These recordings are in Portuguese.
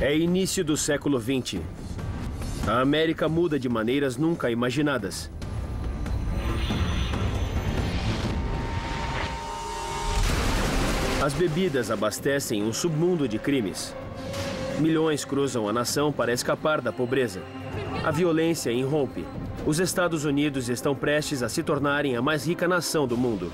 É início do século XX. A América muda de maneiras nunca imaginadas. As bebidas abastecem um submundo de crimes. Milhões cruzam a nação para escapar da pobreza. A violência irrompe. Os Estados Unidos estão prestes a se tornarem a mais rica nação do mundo.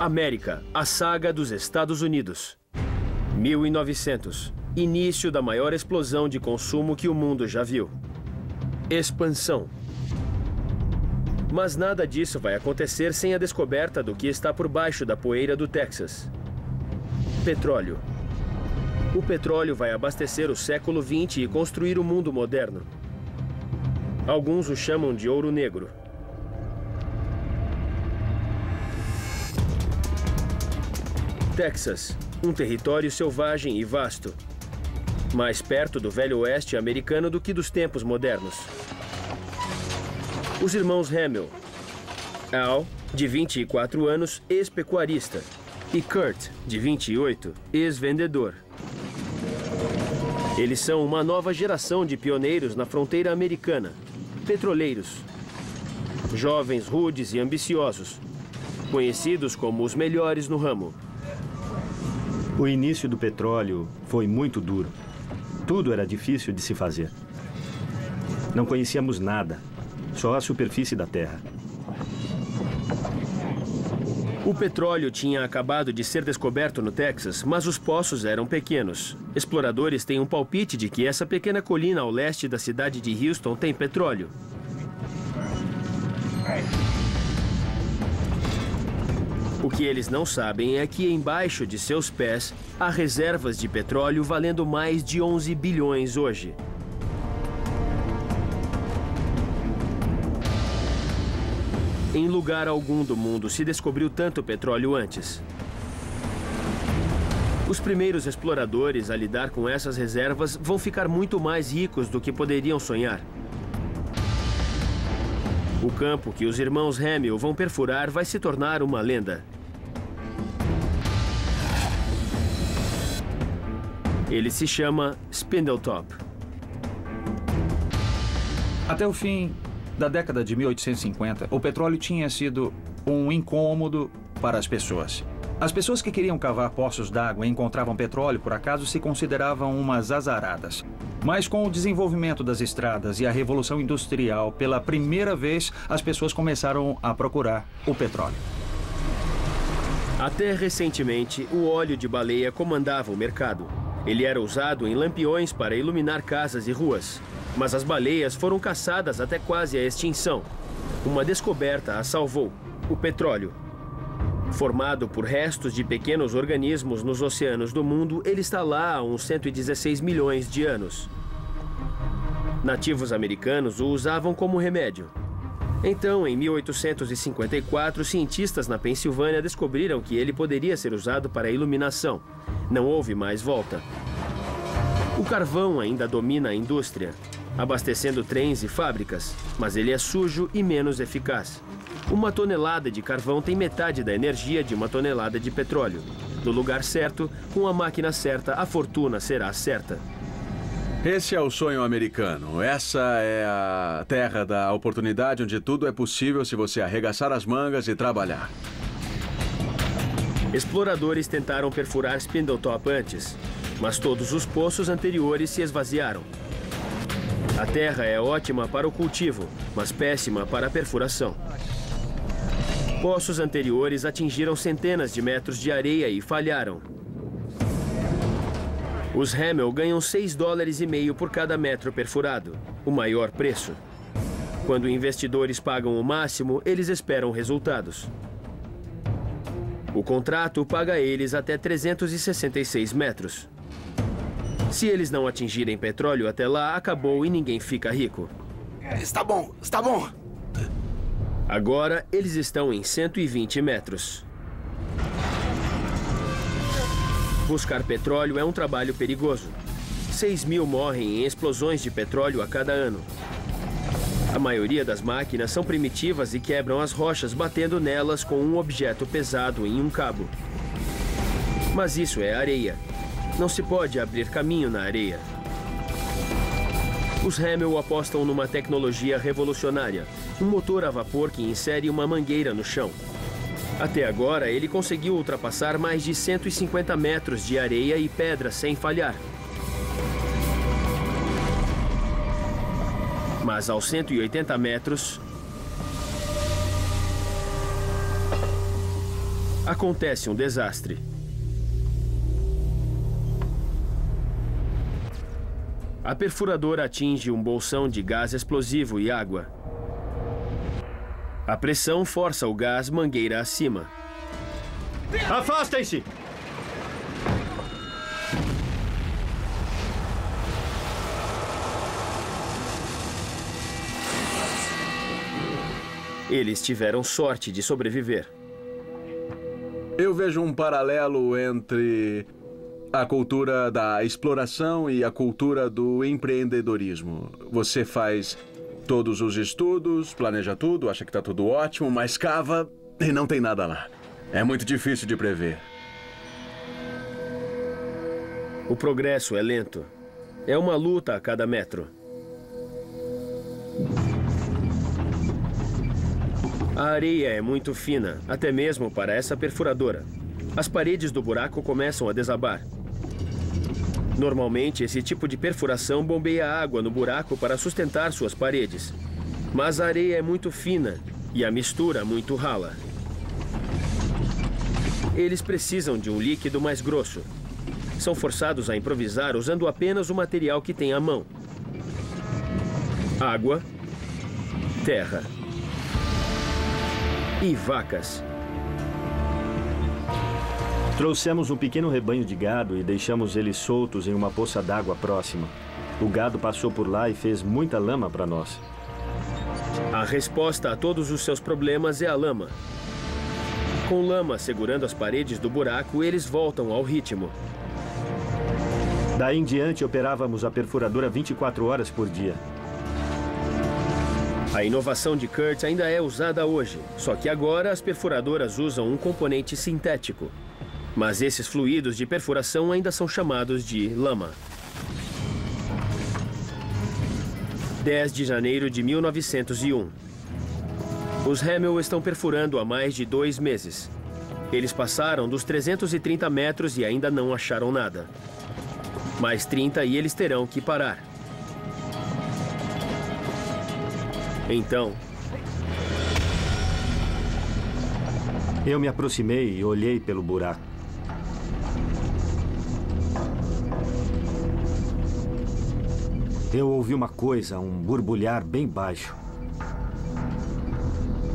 América, a saga dos Estados Unidos. 1900, início da maior explosão de consumo que o mundo já viu. Expansão. Mas nada disso vai acontecer sem a descoberta do que está por baixo da poeira do Texas. Petróleo. O petróleo vai abastecer o século XX e construir o mundo moderno. Alguns o chamam de ouro negro. Texas, um território selvagem e vasto, mais perto do Velho Oeste americano do que dos tempos modernos. Os irmãos Hamill, Al, de 24 anos, ex-pecuarista, e Kurt, de 28, ex-vendedor. Eles são uma nova geração de pioneiros na fronteira americana, petroleiros, jovens, rudes e ambiciosos, conhecidos como os melhores no ramo. O início do petróleo foi muito duro. Tudo era difícil de se fazer. Não conhecíamos nada, só a superfície da terra. O petróleo tinha acabado de ser descoberto no Texas, mas os poços eram pequenos. Exploradores têm um palpite de que essa pequena colina ao leste da cidade de Houston tem petróleo. O que eles não sabem é que embaixo de seus pés há reservas de petróleo valendo mais de 11 bilhões hoje. Em lugar algum do mundo se descobriu tanto petróleo antes. Os primeiros exploradores a lidar com essas reservas vão ficar muito mais ricos do que poderiam sonhar. O campo que os irmãos Hamill vão perfurar vai se tornar uma lenda. Ele se chama Spindletop. Até o fim da década de 1850, o petróleo tinha sido um incômodo para as pessoas. As pessoas que queriam cavar poços d'água e encontravam petróleo, por acaso, se consideravam umas azaradas. Mas com o desenvolvimento das estradas e a Revolução Industrial, pela primeira vez, as pessoas começaram a procurar o petróleo. Até recentemente, o óleo de baleia comandava o mercado. Ele era usado em lampiões para iluminar casas e ruas. Mas as baleias foram caçadas até quase a extinção. Uma descoberta as salvou: o petróleo. Formado por restos de pequenos organismos nos oceanos do mundo, ele está lá há uns 116 milhões de anos. Nativos americanos o usavam como remédio. Então, em 1854, cientistas na Pensilvânia descobriram que ele poderia ser usado para iluminação. Não houve mais volta. O carvão ainda domina a indústria, abastecendo trens e fábricas, mas ele é sujo e menos eficaz. Uma tonelada de carvão tem metade da energia de uma tonelada de petróleo. No lugar certo, com a máquina certa, a fortuna será certa. Esse é o sonho americano. Essa é a terra da oportunidade onde tudo é possível se você arregaçar as mangas e trabalhar. Exploradores tentaram perfurar Spindletop antes, mas todos os poços anteriores se esvaziaram. A terra é ótima para o cultivo, mas péssima para a perfuração. Poços anteriores atingiram centenas de metros de areia e falharam. Os Hamill ganham $6,5 por cada metro perfurado, o maior preço. Quando investidores pagam o máximo, eles esperam resultados. O contrato paga a eles até 366 metros. Se eles não atingirem petróleo até lá, acabou e ninguém fica rico. Está bom, está bom. Agora, eles estão em 120 metros. Buscar petróleo é um trabalho perigoso. 6.000 morrem em explosões de petróleo a cada ano. A maioria das máquinas são primitivas e quebram as rochas batendo nelas com um objeto pesado em um cabo. Mas isso é areia. Não se pode abrir caminho na areia. Os Hamill apostam numa tecnologia revolucionária, um motor a vapor que insere uma mangueira no chão. Até agora, ele conseguiu ultrapassar mais de 150 metros de areia e pedra sem falhar. Mas aos 180 metros, acontece um desastre. A perfuradora atinge um bolsão de gás explosivo e água. A pressão força o gás mangueira acima. Afastem-se! Eles tiveram sorte de sobreviver. Eu vejo um paralelo entre a cultura da exploração e a cultura do empreendedorismo. Você faz todos os estudos, planeja tudo, acha que está tudo ótimo, mas cava e não tem nada lá. É muito difícil de prever. O progresso é lento. É uma luta a cada metro. A areia é muito fina, até mesmo para essa perfuradora. As paredes do buraco começam a desabar. Normalmente, esse tipo de perfuração bombeia água no buraco para sustentar suas paredes. Mas a areia é muito fina e a mistura muito rala. Eles precisam de um líquido mais grosso. São forçados a improvisar usando apenas o material que têm à mão: água, terra e vacas. Trouxemos um pequeno rebanho de gado e deixamos eles soltos em uma poça d'água próxima. O gado passou por lá e fez muita lama para nós. A resposta a todos os seus problemas é a lama. Com lama segurando as paredes do buraco, eles voltam ao ritmo. Daí em diante, operávamos a perfuradora 24 horas por dia. A inovação de Kurt ainda é usada hoje, só que agora as perfuradoras usam um componente sintético. Mas esses fluidos de perfuração ainda são chamados de lama. 10 de janeiro de 1901. Os Hamill estão perfurando há mais de 2 meses. Eles passaram dos 330 metros e ainda não acharam nada. Mais 30 e eles terão que parar. Então, eu me aproximei e olhei pelo buraco. Eu ouvi uma coisa, um borbulhar bem baixo.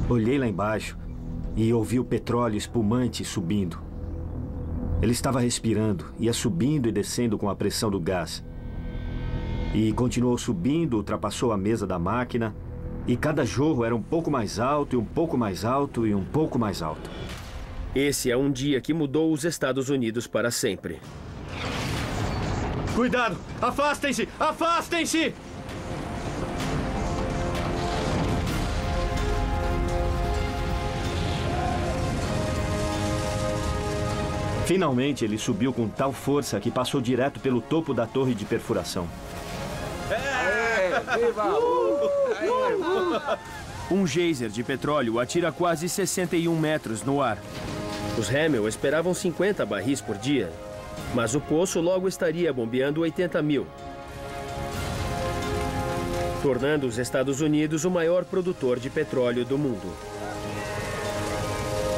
Olhei lá embaixo e ouvi o petróleo espumante subindo. Ele estava respirando, ia subindo e descendo com a pressão do gás. E continuou subindo, ultrapassou a mesa da máquina. E cada jorro era um pouco mais alto, e um pouco mais alto, e um pouco mais alto. Esse é um dia que mudou os Estados Unidos para sempre. Cuidado! Afastem-se! Afastem-se! Finalmente, ele subiu com tal força que passou direto pelo topo da torre de perfuração. Um geyser de petróleo atira quase 61 metros no ar. Os Hamill esperavam 50 barris por dia, mas o poço logo estaria bombeando 80 mil, tornando os Estados Unidos o maior produtor de petróleo do mundo.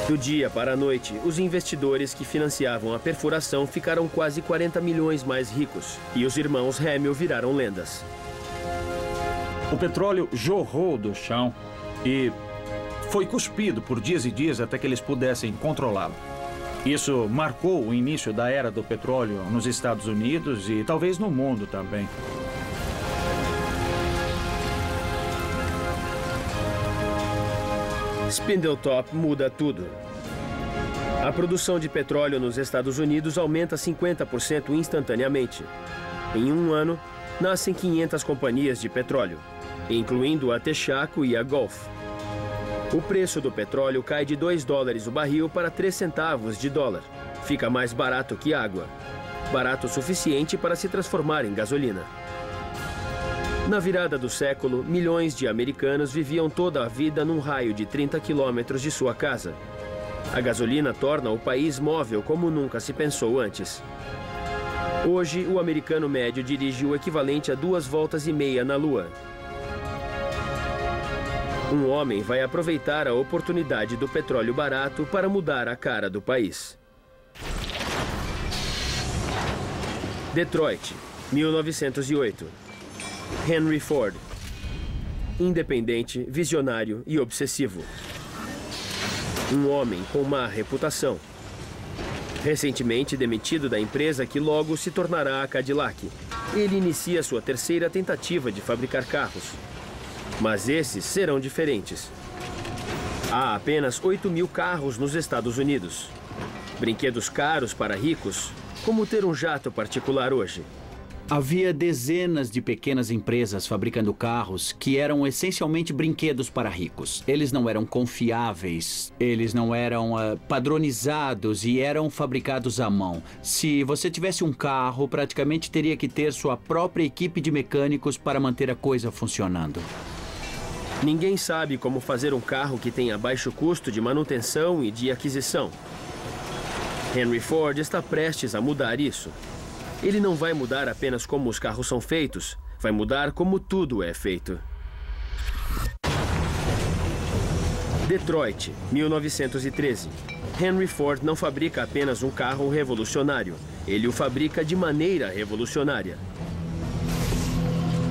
Do dia para a noite, os investidores que financiavam a perfuração ficaram quase 40 milhões mais ricos, e os irmãos Hamill viraram lendas. O petróleo jorrou do chão e foi cuspido por dias e dias até que eles pudessem controlá-lo. Isso marcou o início da era do petróleo nos Estados Unidos e talvez no mundo também. Spindletop muda tudo. A produção de petróleo nos Estados Unidos aumenta 50% instantaneamente. Em um ano, nascem 500 companhias de petróleo, incluindo a Texaco e a Gulf. O preço do petróleo cai de $2 o barril para 3 centavos de dólar. Fica mais barato que água. Barato o suficiente para se transformar em gasolina. Na virada do século, milhões de americanos viviam toda a vida num raio de 30 quilômetros de sua casa. A gasolina torna o país móvel como nunca se pensou antes. Hoje, o americano médio dirige o equivalente a 2,5 voltas na Lua. Um homem vai aproveitar a oportunidade do petróleo barato para mudar a cara do país. Detroit, 1908. Henry Ford. Independente, visionário e obsessivo. Um homem com má reputação. Recentemente demitido da empresa que logo se tornará a Cadillac. Ele inicia sua terceira tentativa de fabricar carros. Mas esses serão diferentes. Há apenas 8.000 carros nos Estados Unidos. Brinquedos caros para ricos, como ter um jato particular hoje. Havia dezenas de pequenas empresas fabricando carros que eram essencialmente brinquedos para ricos. Eles não eram confiáveis, eles não eram padronizados e eram fabricados à mão. Se você tivesse um carro, praticamente teria que ter sua própria equipe de mecânicos para manter a coisa funcionando. Ninguém sabe como fazer um carro que tenha baixo custo de manutenção e de aquisição. Henry Ford está prestes a mudar isso. Ele não vai mudar apenas como os carros são feitos, vai mudar como tudo é feito. Detroit, 1913. Henry Ford não fabrica apenas um carro revolucionário, ele o fabrica de maneira revolucionária.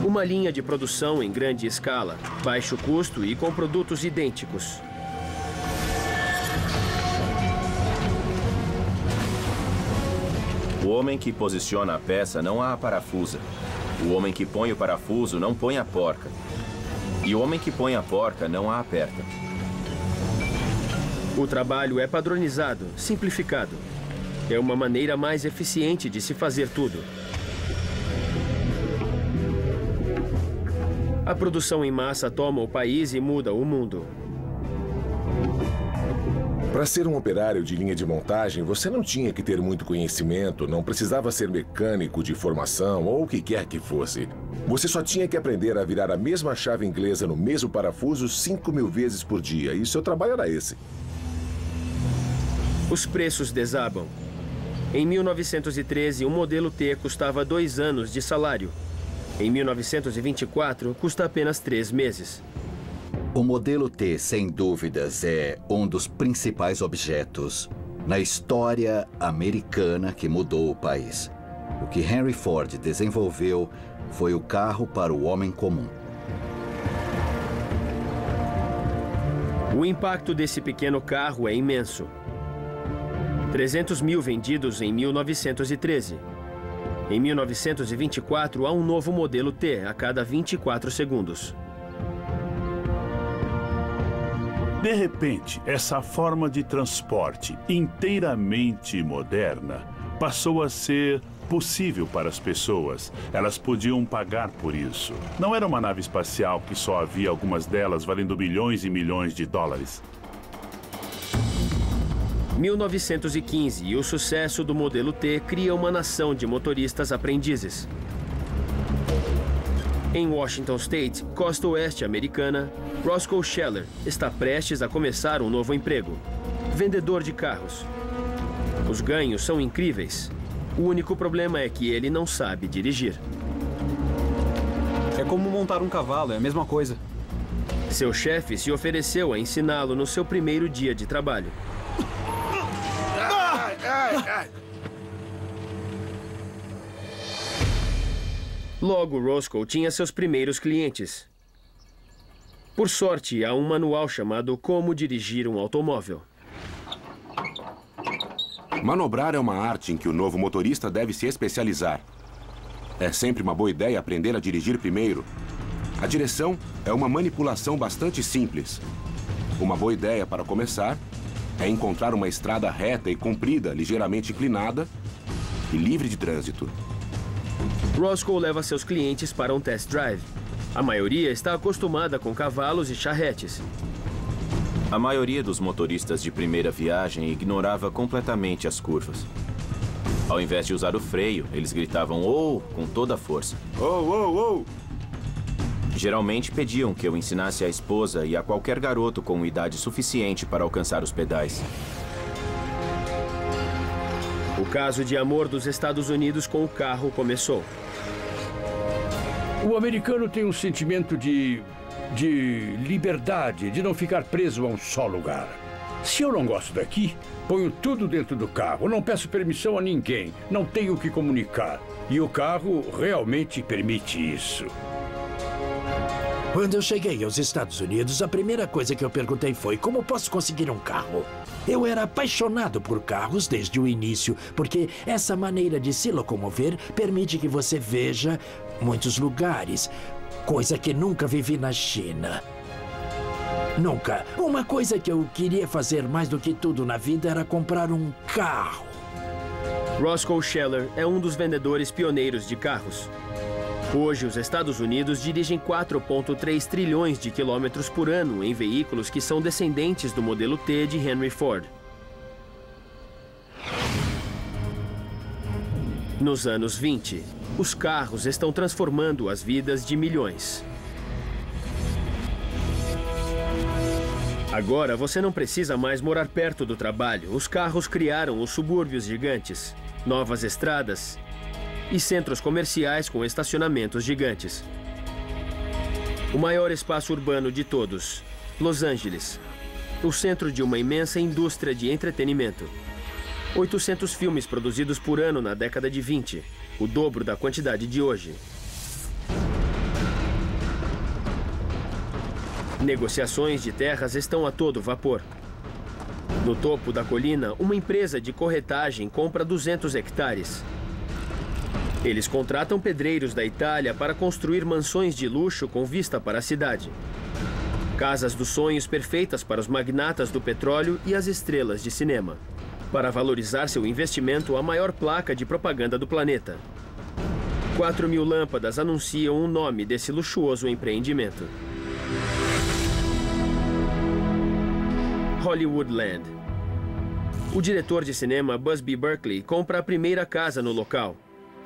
Uma linha de produção em grande escala, baixo custo e com produtos idênticos. O homem que posiciona a peça não a parafusa. O homem que põe o parafuso não põe a porca. E o homem que põe a porca não a aperta. O trabalho é padronizado, simplificado. É uma maneira mais eficiente de se fazer tudo. A produção em massa toma o país e muda o mundo. Para ser um operário de linha de montagem, você não tinha que ter muito conhecimento, não precisava ser mecânico de formação ou o que quer que fosse. Você só tinha que aprender a virar a mesma chave inglesa no mesmo parafuso 5.000 vezes por dia, e seu trabalho era esse. Os preços desabam. Em 1913, um modelo T custava 2 anos de salário. Em 1924, custa apenas 3 meses. O modelo T, sem dúvidas, é um dos principais objetos na história americana que mudou o país. O que Henry Ford desenvolveu foi o carro para o homem comum. O impacto desse pequeno carro é imenso. 300.000 vendidos em 1913. Em 1924, há um novo modelo T a cada 24 segundos. De repente, essa forma de transporte inteiramente moderna passou a ser possível para as pessoas. Elas podiam pagar por isso. Não era uma nave espacial que só havia algumas delas valendo milhões e milhões de dólares. 1915 e o sucesso do modelo T cria uma nação de motoristas aprendizes. Em Washington State, costa oeste americana, Roscoe Scheller está prestes a começar um novo emprego. Vendedor de carros. Os ganhos são incríveis. O único problema é que ele não sabe dirigir. É como montar um cavalo, é a mesma coisa. Seu chefe se ofereceu a ensiná-lo no seu primeiro dia de trabalho. Logo, Roscoe tinha seus primeiros clientes. Por sorte, há um manual chamado Como Dirigir um Automóvel. Manobrar é uma arte em que o novo motorista deve se especializar. É sempre uma boa ideia aprender a dirigir primeiro. A direção é uma manipulação bastante simples. Uma boa ideia para começar é encontrar uma estrada reta e comprida, ligeiramente inclinada e livre de trânsito. Roscoe leva seus clientes para um test drive. A maioria está acostumada com cavalos e charretes. A maioria dos motoristas de primeira viagem ignorava completamente as curvas. Ao invés de usar o freio, eles gritavam "oh" com toda a força. Oh, oh, oh! Geralmente pediam que eu ensinasse a esposa e a qualquer garoto com idade suficiente para alcançar os pedais. O caso de amor dos Estados Unidos com o carro começou. O americano tem um sentimento de liberdade, de não ficar preso a um só lugar. Se eu não gosto daqui, ponho tudo dentro do carro, não peço permissão a ninguém, não tenho o que comunicar. E o carro realmente permite isso. Quando eu cheguei aos Estados Unidos, a primeira coisa que eu perguntei foi como posso conseguir um carro? Eu era apaixonado por carros desde o início, porque essa maneira de se locomover permite que você veja muitos lugares, coisa que nunca vivi na China. Nunca. Uma coisa que eu queria fazer mais do que tudo na vida era comprar um carro. Roscoe Scheller é um dos vendedores pioneiros de carros. Hoje, os Estados Unidos dirigem 4,3 trilhões de quilômetros por ano em veículos que são descendentes do modelo T de Henry Ford. Nos anos 20, os carros estão transformando as vidas de milhões. Agora, você não precisa mais morar perto do trabalho. Os carros criaram os subúrbios gigantes, novas estradas e centros comerciais com estacionamentos gigantes. O maior espaço urbano de todos, Los Angeles, o centro de uma imensa indústria de entretenimento. 800 filmes produzidos por ano na década de 20, o dobro da quantidade de hoje. Negociações de terras estão a todo vapor. No topo da colina, uma empresa de corretagem compra 200 hectares. Eles contratam pedreiros da Itália para construir mansões de luxo com vista para a cidade. Casas dos sonhos perfeitas para os magnatas do petróleo e as estrelas de cinema. Para valorizar seu investimento, a maior placa de propaganda do planeta. 4.000 lâmpadas anunciam o nome desse luxuoso empreendimento. Hollywoodland. O diretor de cinema Busby Berkeley compra a primeira casa no local.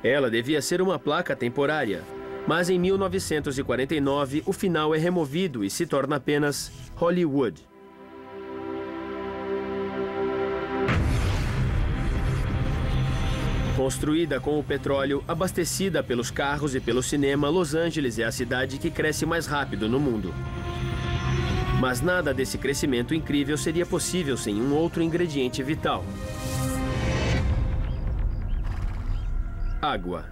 Ela devia ser uma placa temporária, mas em 1949 o final é removido e se torna apenas Hollywood. Construída com o petróleo, abastecida pelos carros e pelo cinema, Los Angeles é a cidade que cresce mais rápido no mundo. Mas nada desse crescimento incrível seria possível sem um outro ingrediente vital: água.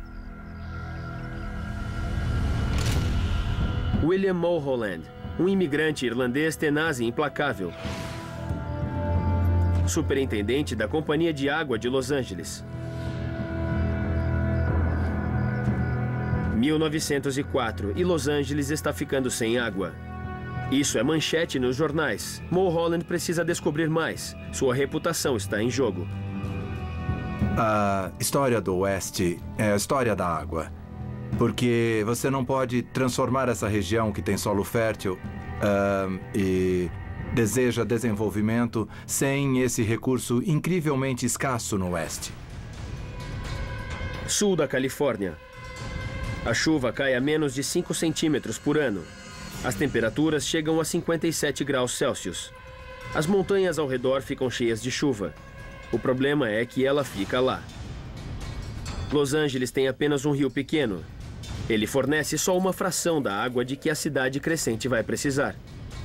William Mulholland, um imigrante irlandês tenaz e implacável, superintendente da Companhia de Água de Los Angeles. 1904 e Los Angeles está ficando sem água. Isso é manchete nos jornais. Mulholland precisa descobrir mais. Sua reputação está em jogo. A história do Oeste é a história da água. Porque você não pode transformar essa região que tem solo fértil e deseja desenvolvimento sem esse recurso incrivelmente escasso no Oeste. Sul da Califórnia. A chuva cai a menos de 5 centímetros por ano. As temperaturas chegam a 57 graus Celsius. As montanhas ao redor ficam cheias de chuva. O problema é que ela fica lá. Los Angeles tem apenas um rio pequeno. Ele fornece só uma fração da água de que a cidade crescente vai precisar.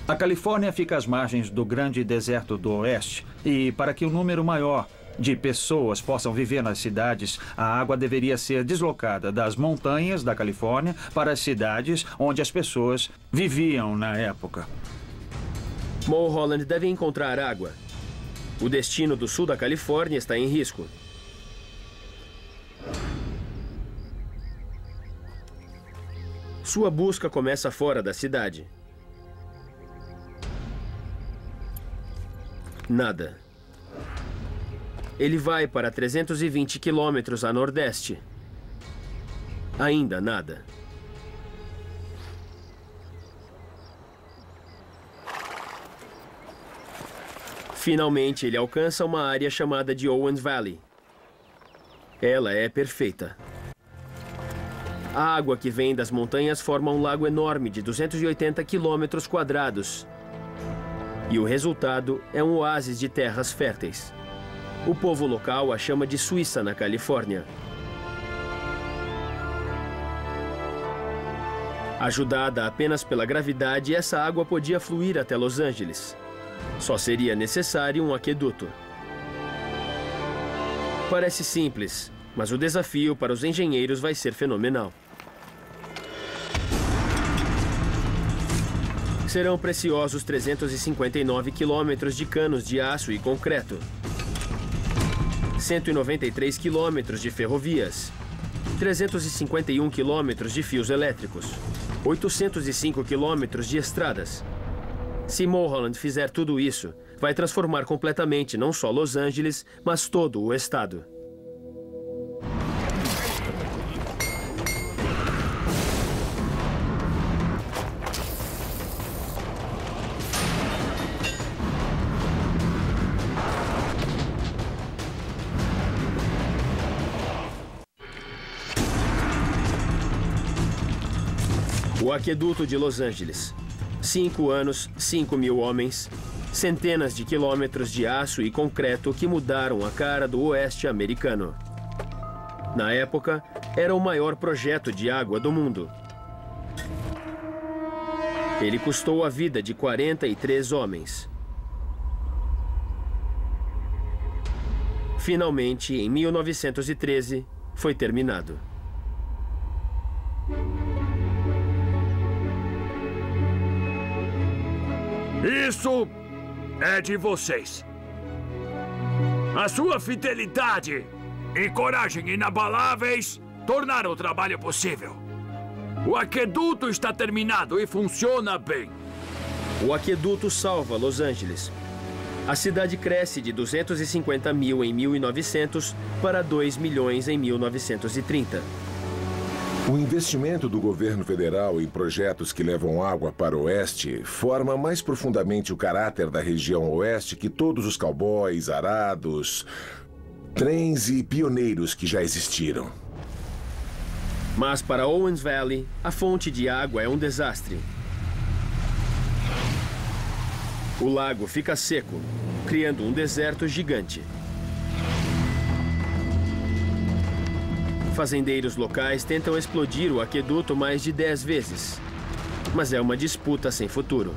A Califórnia fica às margens do grande deserto do oeste. E para que um número maior de pessoas possam viver nas cidades, a água deveria ser deslocada das montanhas da Califórnia para as cidades onde as pessoas viviam na época. Mulholland deve encontrar água. O destino do sul da Califórnia está em risco. Sua busca começa fora da cidade. Nada. ele vai para 320 quilômetros a nordeste. Ainda nada. Finalmente, ele alcança uma área chamada de Owens Valley. Ela é perfeita. A água que vem das montanhas forma um lago enorme de 280 quilômetros quadrados. E o resultado é um oásis de terras férteis. O povo local a chama de Suíça, na Califórnia. Ajudada apenas pela gravidade, essa água podia fluir até Los Angeles. Só seria necessário um aqueduto. Parece simples, mas o desafio para os engenheiros vai ser fenomenal. Serão preciosos 359 quilômetros de canos de aço e concreto, 193 quilômetros de ferrovias, 351 quilômetros de fios elétricos, 805 quilômetros de estradas. Se Mulholland fizer tudo isso, vai transformar completamente não só Los Angeles, mas todo o estado. O aqueduto de Los Angeles. 5 anos, 5.000 homens, centenas de quilômetros de aço e concreto que mudaram a cara do oeste americano. Na época, era o maior projeto de água do mundo. Ele custou a vida de 43 homens. Finalmente, em 1913, foi terminado. Isso é de vocês. A sua fidelidade e coragem inabaláveis tornaram o trabalho possível. O aqueduto está terminado e funciona bem. O aqueduto salva Los Angeles. A cidade cresce de 250 mil em 1900 para 2 milhões em 1930. O investimento do governo federal em projetos que levam água para o oeste forma mais profundamente o caráter da região oeste que todos os cowboys, arados, trens e pioneiros que já existiram. Mas para Owens Valley, a fonte de água é um desastre. O lago fica seco, criando um deserto gigante. Fazendeiros locais tentam explodir o aqueduto mais de 10 vezes. Mas é uma disputa sem futuro.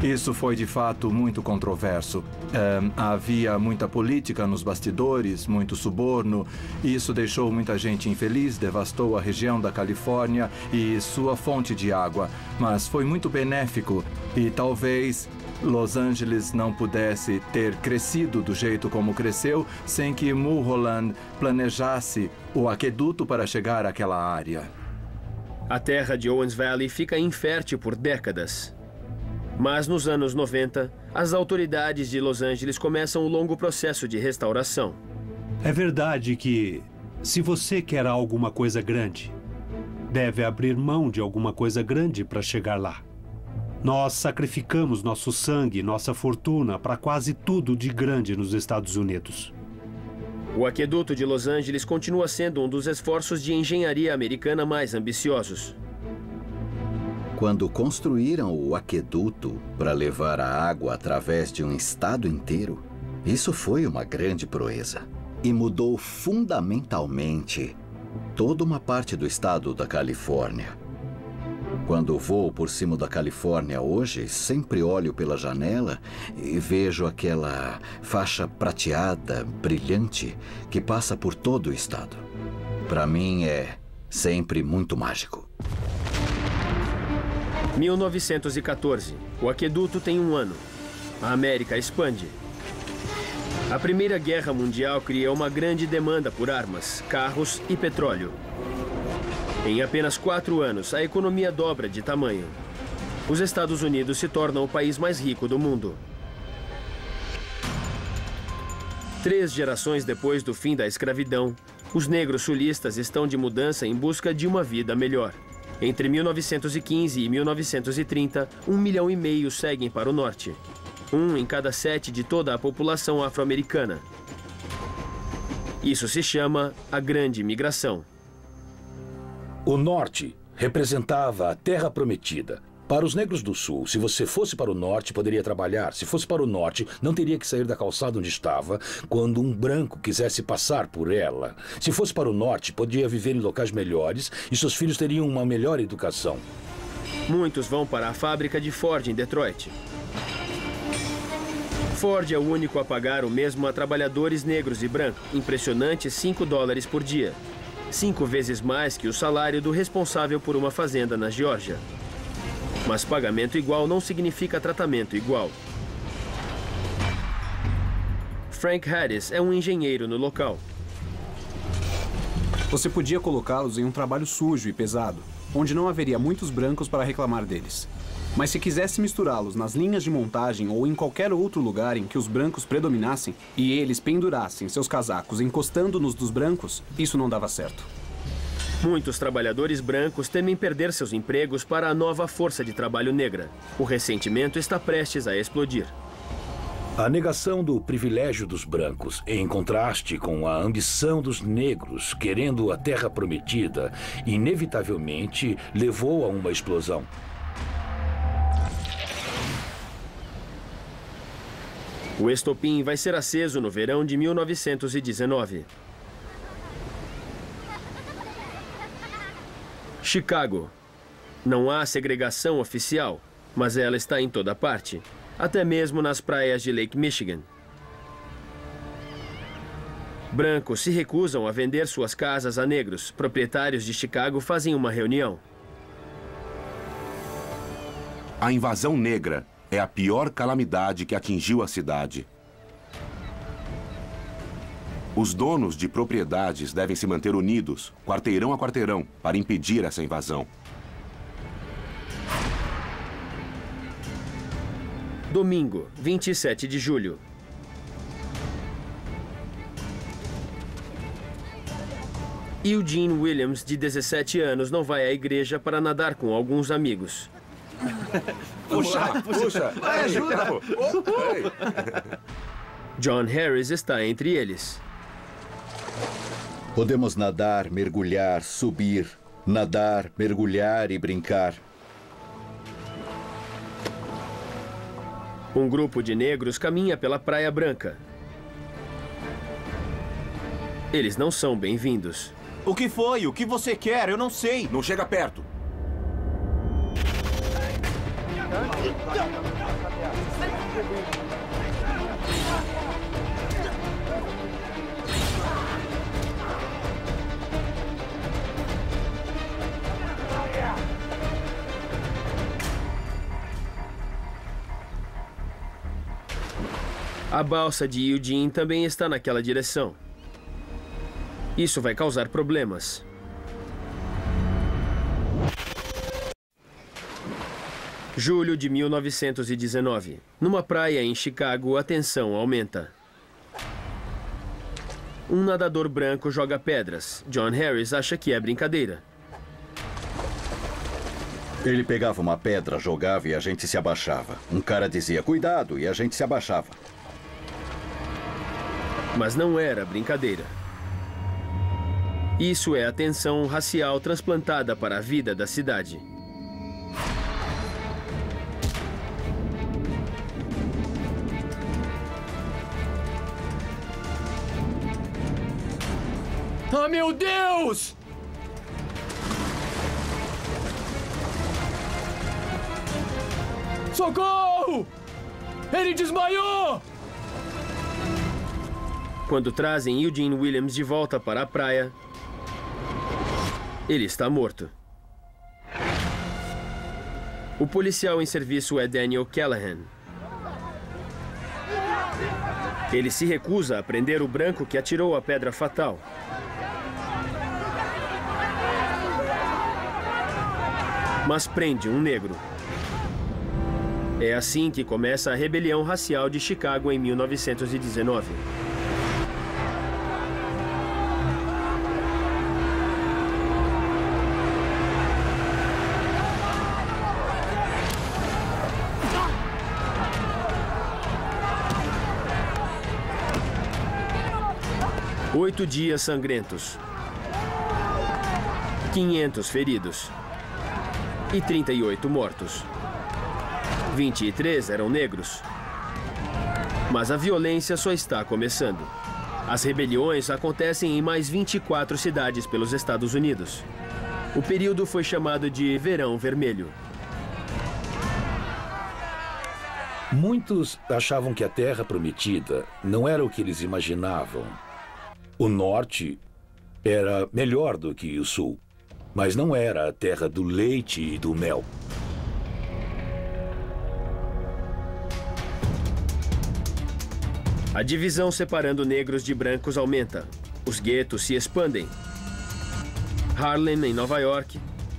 Isso foi de fato muito controverso. Havia muita política nos bastidores, muito suborno. Isso deixou muita gente infeliz, devastou a região da Califórnia e sua fonte de água. Mas foi muito benéfico e talvez Los Angeles não pudesse ter crescido do jeito como cresceu sem que Mulholland planejasse o aqueduto para chegar àquela área. A terra de Owens Valley fica infértil por décadas. Mas nos anos 90, as autoridades de Los Angeles começam o longo processo de restauração. É verdade que, se você quer alguma coisa grande, deve abrir mão de alguma coisa grande para chegar lá. Nós sacrificamos nosso sangue, nossa fortuna para quase tudo de grande nos Estados Unidos. O aqueduto de Los Angeles continua sendo um dos esforços de engenharia americana mais ambiciosos. Quando construíram o aqueduto para levar a água através de um estado inteiro, isso foi uma grande proeza e mudou fundamentalmente toda uma parte do estado da Califórnia. Quando vou por cima da Califórnia hoje, sempre olho pela janela e vejo aquela faixa prateada, brilhante, que passa por todo o estado. Para mim é sempre muito mágico. 1914. O aqueduto tem 1 ano. A América expande. A Primeira Guerra Mundial cria uma grande demanda por armas, carros e petróleo. Em apenas 4 anos, a economia dobra de tamanho. Os Estados Unidos se tornam o país mais rico do mundo. 3 gerações depois do fim da escravidão, os negros sulistas estão de mudança em busca de uma vida melhor. Entre 1915 e 1930, 1,5 milhão seguem para o norte. 1 em cada 7 de toda a população afro-americana. Isso se chama a Grande Migração. O norte representava a terra prometida. Para os negros do sul, se você fosse para o norte, poderia trabalhar. Se fosse para o norte, não teria que sair da calçada onde estava quando um branco quisesse passar por ela. Se fosse para o norte, podia viver em locais melhores e seus filhos teriam uma melhor educação. Muitos vão para a fábrica de Ford em Detroit. Ford é o único a pagar o mesmo a trabalhadores negros e brancos, impressionantes $5 por dia. 5 vezes mais que o salário do responsável por uma fazenda na Geórgia. Mas pagamento igual não significa tratamento igual. Frank Harris é um engenheiro no local. Você podia colocá-los em um trabalho sujo e pesado, onde não haveria muitos brancos para reclamar deles. Mas se quisesse misturá-los nas linhas de montagem ou em qualquer outro lugar em que os brancos predominassem e eles pendurassem seus casacos encostando nos dos brancos, isso não dava certo. Muitos trabalhadores brancos temem perder seus empregos para a nova força de trabalho negra. O ressentimento está prestes a explodir. A negação do privilégio dos brancos, em contraste com a ambição dos negros querendo a terra prometida, inevitavelmente levou a uma explosão. O estopim vai ser aceso no verão de 1919. Chicago. Não há segregação oficial, mas ela está em toda parte, até mesmo nas praias de Lake Michigan. Brancos se recusam a vender suas casas a negros. Proprietários de Chicago fazem uma reunião. A invasão negra é a pior calamidade que atingiu a cidade. Os donos de propriedades devem se manter unidos, quarteirão a quarteirão, para impedir essa invasão. Domingo, 27 de julho. Eugene Williams, de 17 anos, não vai à igreja para nadar com alguns amigos. Puxa! Vai, ajuda! John Harris está entre eles. Podemos nadar, mergulhar, subir, nadar, mergulhar e brincar. Um grupo de negros caminha pela Praia Branca. Eles não são bem-vindos. O que foi? O que você quer? Eu não sei. Não chega perto. A balsa de Eugene também está naquela direção. Isso vai causar problemas. Julho de 1919. Numa praia em Chicago, a tensão aumenta. Um nadador branco joga pedras. John Harris acha que é brincadeira. Ele pegava uma pedra, jogava e a gente se abaixava. Um cara dizia, cuidado, e a gente se abaixava. Mas não era brincadeira. Isso é a tensão racial transplantada para a vida da cidade. Ah, meu Deus! Socorro! Ele desmaiou! Quando trazem Eugene Williams de volta para a praia, ele está morto. O policial em serviço é Daniel Callahan. Ele se recusa a prender o branco que atirou a pedra fatal. Mas prende um negro. É assim que começa a rebelião racial de Chicago em 1919. 8 dias sangrentos. 500 feridos. E 38 mortos. 23 eram negros. Mas a violência só está começando. As rebeliões acontecem em mais 24 cidades pelos Estados Unidos. O período foi chamado de Verão Vermelho. Muitos achavam que a Terra Prometida não era o que eles imaginavam. O Norte era melhor do que o Sul, mas não era a terra do leite e do mel. A divisão separando negros de brancos aumenta. Os guetos se expandem. Harlem, em Nova York.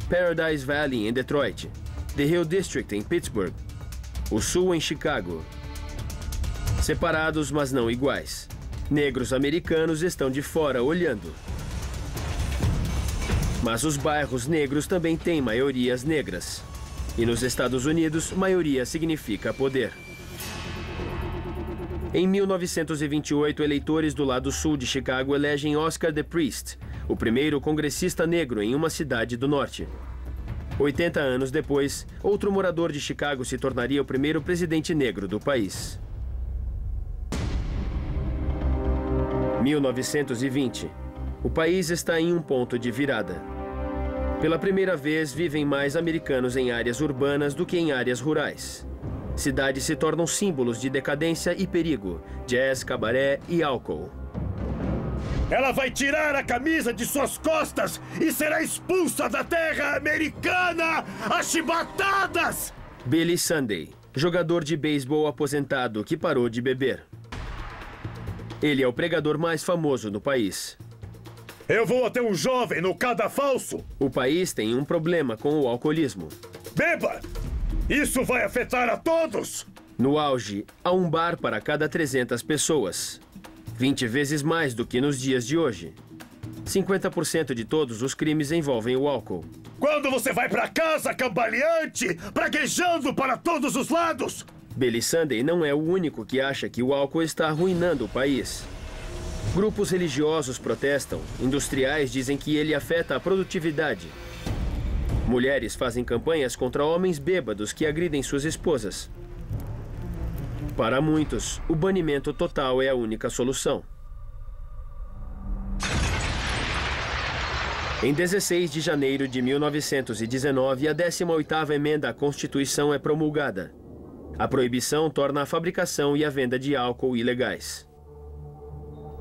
Paradise Valley, em Detroit. The Hill District, em Pittsburgh. O Sul, em Chicago. Separados, mas não iguais. Negros americanos estão de fora olhando. Mas os bairros negros também têm maiorias negras. E nos Estados Unidos, maioria significa poder. Em 1928, eleitores do lado sul de Chicago elegem Oscar De Priest, o primeiro congressista negro em uma cidade do norte. 80 anos depois, outro morador de Chicago se tornaria o primeiro presidente negro do país. 1920. O país está em um ponto de virada. Pela primeira vez, vivem mais americanos em áreas urbanas do que em áreas rurais. Cidades se tornam símbolos de decadência e perigo, jazz, cabaré e álcool. Ela vai tirar a camisa de suas costas e será expulsa da terra americana a chibatadas! Billy Sunday, jogador de beisebol aposentado que parou de beber. Ele é o pregador mais famoso no país. Eu vou até um jovem no cadafalso. O país tem um problema com o alcoolismo. Beba! Isso vai afetar a todos! No auge, há um bar para cada 300 pessoas. 20 vezes mais do que nos dias de hoje. 50% de todos os crimes envolvem o álcool. Quando você vai para casa cambaleante, praguejando para todos os lados? Billy Sunday não é o único que acha que o álcool está arruinando o país. Grupos religiosos protestam, industriais dizem que ele afeta a produtividade. Mulheres fazem campanhas contra homens bêbados que agridem suas esposas. Para muitos, o banimento total é a única solução. Em 16 de janeiro de 1919, a 18ª emenda à Constituição é promulgada. A proibição torna a fabricação e a venda de álcool ilegais.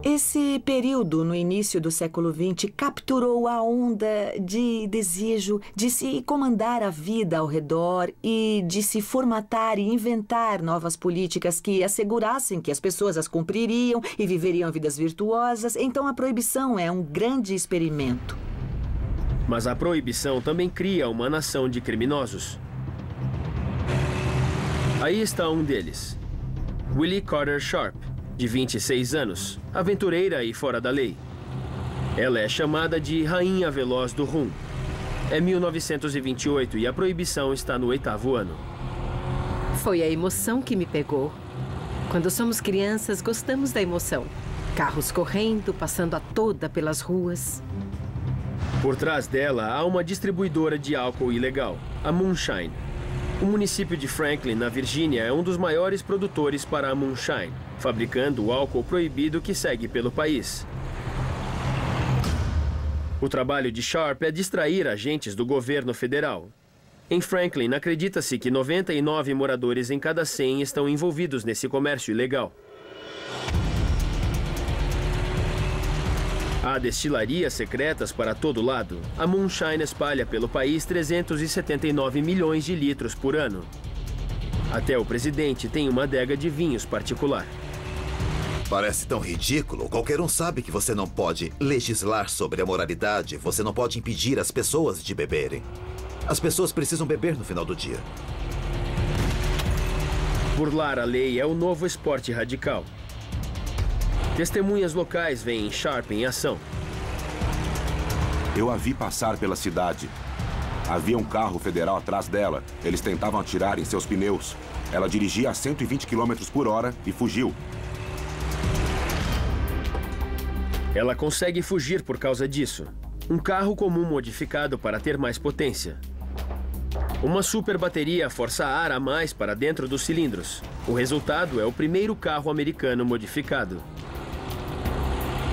Esse período, no início do século XX, capturou a onda de desejo de se comandar a vida ao redor e de se formatar e inventar novas políticas que assegurassem que as pessoas as cumpririam e viveriam vidas virtuosas. Então a proibição é um grande experimento. Mas a proibição também cria uma nação de criminosos. Aí está um deles. Willie Carter Sharp, de 26 anos, aventureira e fora da lei. Ela é chamada de Rainha Veloz do Rum. É 1928 e a proibição está no 8º ano. Foi a emoção que me pegou. Quando somos crianças, gostamos da emoção. Carros correndo, passando a toda pelas ruas. Por trás dela há uma distribuidora de álcool ilegal, a Moonshine. O município de Franklin, na Virgínia, é um dos maiores produtores para a Moonshine, fabricando o álcool proibido que segue pelo país. O trabalho de Sharp é distrair agentes do governo federal. Em Franklin, acredita-se que 99 moradores em cada 100 estão envolvidos nesse comércio ilegal. Há destilarias secretas para todo lado. A Moonshine espalha pelo país 379 milhões de litros por ano. Até o presidente tem uma adega de vinhos particular. Parece tão ridículo. Qualquer um sabe que você não pode legislar sobre a moralidade. Você não pode impedir as pessoas de beberem. As pessoas precisam beber no final do dia. Burlar a lei é o novo esporte radical. Testemunhas locais veem Sharp em ação. Eu a vi passar pela cidade. Havia um carro federal atrás dela. Eles tentavam atirar em seus pneus. Ela dirigia a 120 km por hora e fugiu. Ela consegue fugir por causa disso. Um carro comum modificado para ter mais potência. Uma super bateria força ar a mais para dentro dos cilindros. O resultado é o primeiro carro americano modificado.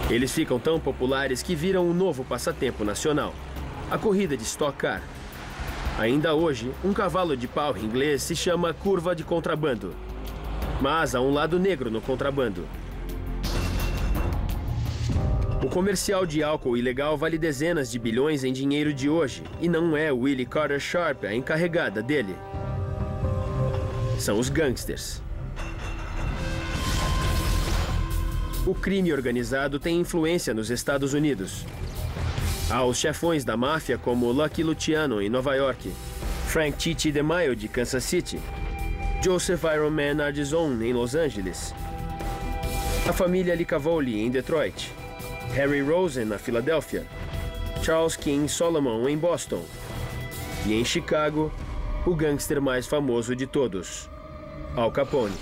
Eles ficam tão populares que viram um novo passatempo nacional. A corrida de Stock Car. Ainda hoje, um cavalo de pau inglês se chama curva de contrabando. Mas há um lado negro no contrabando. O comercial de álcool ilegal vale dezenas de bilhões em dinheiro de hoje, e não é Willie Carter Sharp a encarregada dele. São os gangsters. O crime organizado tem influência nos Estados Unidos. Há os chefões da máfia como Lucky Luciano em Nova York, Frank Titi DeMaio de Kansas City, Joseph Iron Man Ardizon em Los Angeles, a família Licavoli em Detroit, Harry Rosen na Filadélfia, Charles King Solomon em Boston e em Chicago, o gangster mais famoso de todos, Al Capone.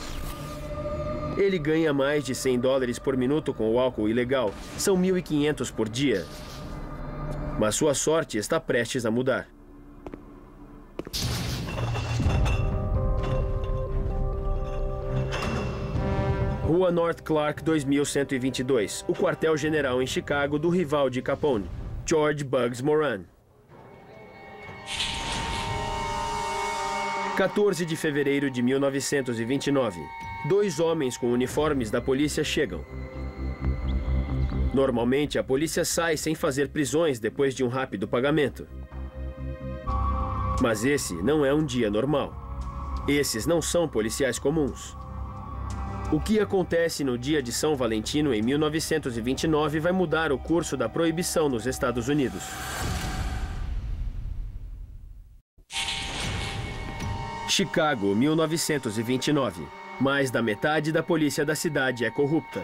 Ele ganha mais de $100 por minuto com o álcool ilegal, são 1.500 por dia. Mas sua sorte está prestes a mudar. Rua North Clark 2122, o quartel-general em Chicago do rival de Capone, George Bugs Moran. 14 de fevereiro de 1929. 2 homens com uniformes da polícia chegam. Normalmente, a polícia sai sem fazer prisões depois de um rápido pagamento. Mas esse não é um dia normal. Esses não são policiais comuns. O que acontece no dia de São Valentino em 1929 vai mudar o curso da proibição nos Estados Unidos. Chicago, 1929. Mais da metade da polícia da cidade é corrupta.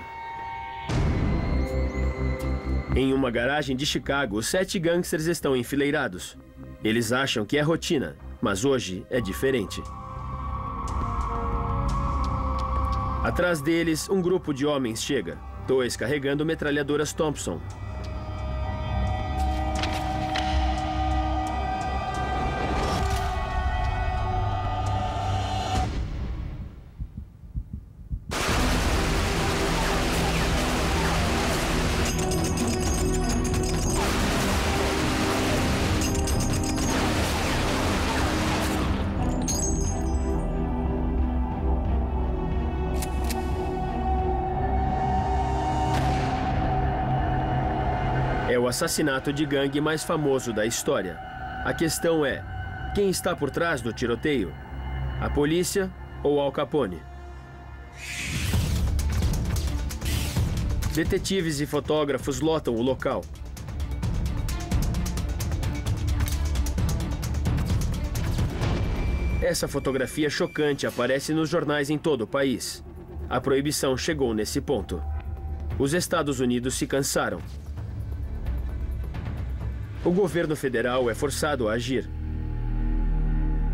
Em uma garagem de Chicago, 7 gangsters estão enfileirados. Eles acham que é rotina, mas hoje é diferente. Atrás deles, um grupo de homens chega, 2 carregando metralhadoras Thompson. É o assassinato de gangue mais famoso da história. A questão é, quem está por trás do tiroteio? A polícia ou Al Capone? Detetives e fotógrafos lotam o local. Essa fotografia chocante aparece nos jornais em todo o país. A proibição chegou nesse ponto. Os Estados Unidos se cansaram. O governo federal é forçado a agir.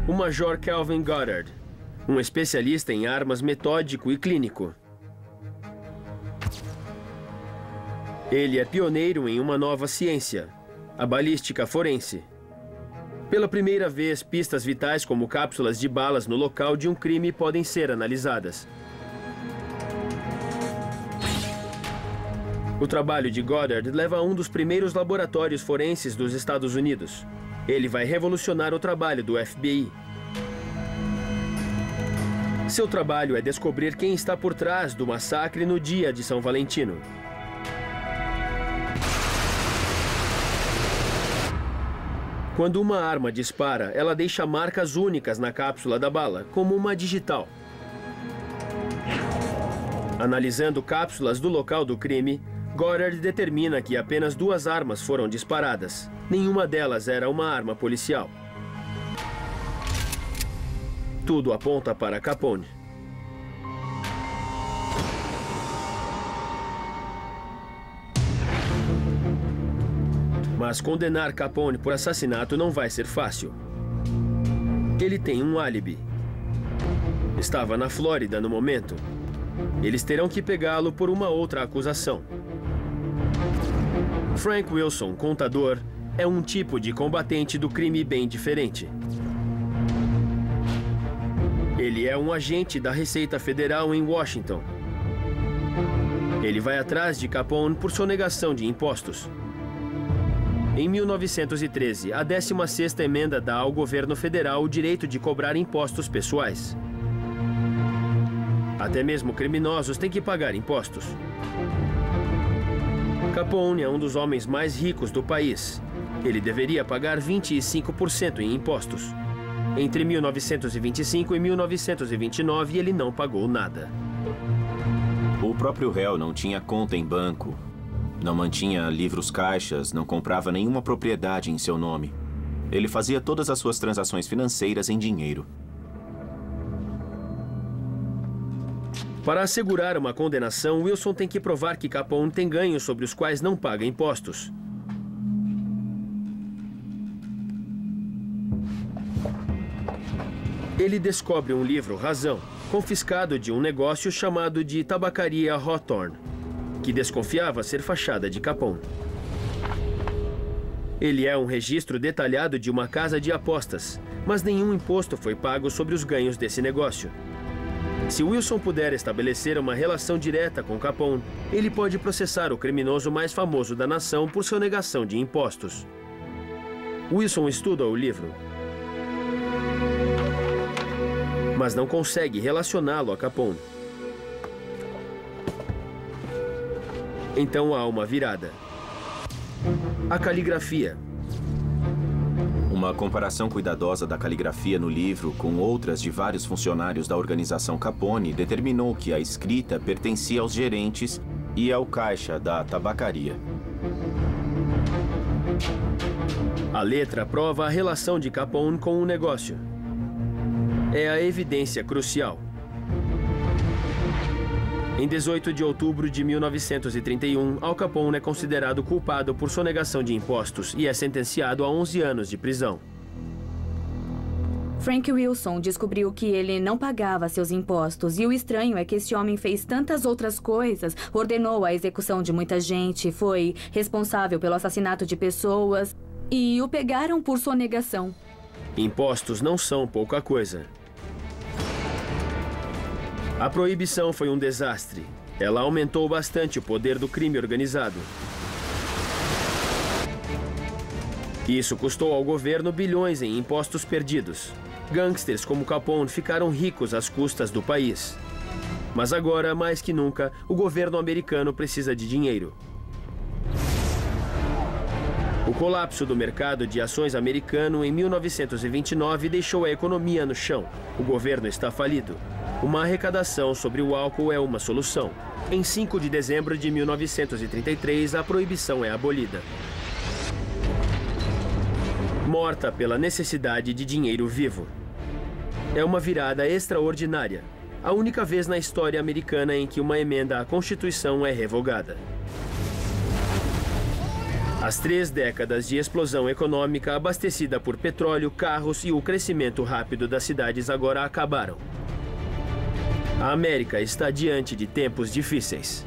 O Major Calvin Goddard, um especialista em armas metódico e clínico. Ele é pioneiro em uma nova ciência, a balística forense. Pela primeira vez, pistas vitais como cápsulas de balas no local de um crime podem ser analisadas. O trabalho de Goddard leva a um dos primeiros laboratórios forenses dos Estados Unidos. Ele vai revolucionar o trabalho do FBI. Seu trabalho é descobrir quem está por trás do massacre no dia de São Valentino. Quando uma arma dispara, ela deixa marcas únicas na cápsula da bala, como uma digital. Analisando cápsulas do local do crime, Goddard determina que apenas 2 armas foram disparadas. Nenhuma delas era uma arma policial. Tudo aponta para Capone. Mas condenar Capone por assassinato não vai ser fácil. Ele tem um álibi. Estava na Flórida no momento. Eles terão que pegá-lo por uma outra acusação. Frank Wilson, contador, é um tipo de combatente do crime bem diferente. Ele é um agente da Receita Federal em Washington. Ele vai atrás de Capone por sonegação de impostos. Em 1913, a 16ª emenda dá ao governo federal o direito de cobrar impostos pessoais. Até mesmo criminosos têm que pagar impostos. Capone é um dos homens mais ricos do país. Ele deveria pagar 25% em impostos. Entre 1925 e 1929, ele não pagou nada. O próprio réu não tinha conta em banco, não mantinha livros caixas, não comprava nenhuma propriedade em seu nome. Ele fazia todas as suas transações financeiras em dinheiro. Para assegurar uma condenação, Wilson tem que provar que Capone tem ganhos sobre os quais não paga impostos. Ele descobre um livro Razão, confiscado de um negócio chamado de Tabacaria Hawthorne, que desconfiava ser fachada de Capone. Ele é um registro detalhado de uma casa de apostas, mas nenhum imposto foi pago sobre os ganhos desse negócio. Se Wilson puder estabelecer uma relação direta com Capone, ele pode processar o criminoso mais famoso da nação por sonegação de impostos. Wilson estuda o livro, mas não consegue relacioná-lo a Capone. Então há uma virada. A caligrafia. Uma comparação cuidadosa da caligrafia no livro com outras de vários funcionários da organização Capone determinou que a escrita pertencia aos gerentes e ao caixa da tabacaria. A letra prova a relação de Capone com o negócio. É a evidência crucial. Em 18 de outubro de 1931, Al Capone é considerado culpado por sonegação de impostos e é sentenciado a 11 anos de prisão. Frank Wilson descobriu que ele não pagava seus impostos e o estranho é que esse homem fez tantas outras coisas, ordenou a execução de muita gente, foi responsável pelo assassinato de pessoas e o pegaram por sonegação. Impostos não são pouca coisa. A proibição foi um desastre. Ela aumentou bastante o poder do crime organizado. Isso custou ao governo bilhões em impostos perdidos. Gangsters como Capone ficaram ricos às custas do país. Mas agora, mais que nunca, o governo americano precisa de dinheiro. O colapso do mercado de ações americano em 1929 deixou a economia no chão. O governo está falido. Uma arrecadação sobre o álcool é uma solução. Em 5 de dezembro de 1933, a proibição é abolida. Morta pela necessidade de dinheiro vivo. É uma virada extraordinária. A única vez na história americana em que uma emenda à Constituição é revogada. As 3 décadas de explosão econômica abastecida por petróleo, carros e o crescimento rápido das cidades agora acabaram. A América está diante de tempos difíceis.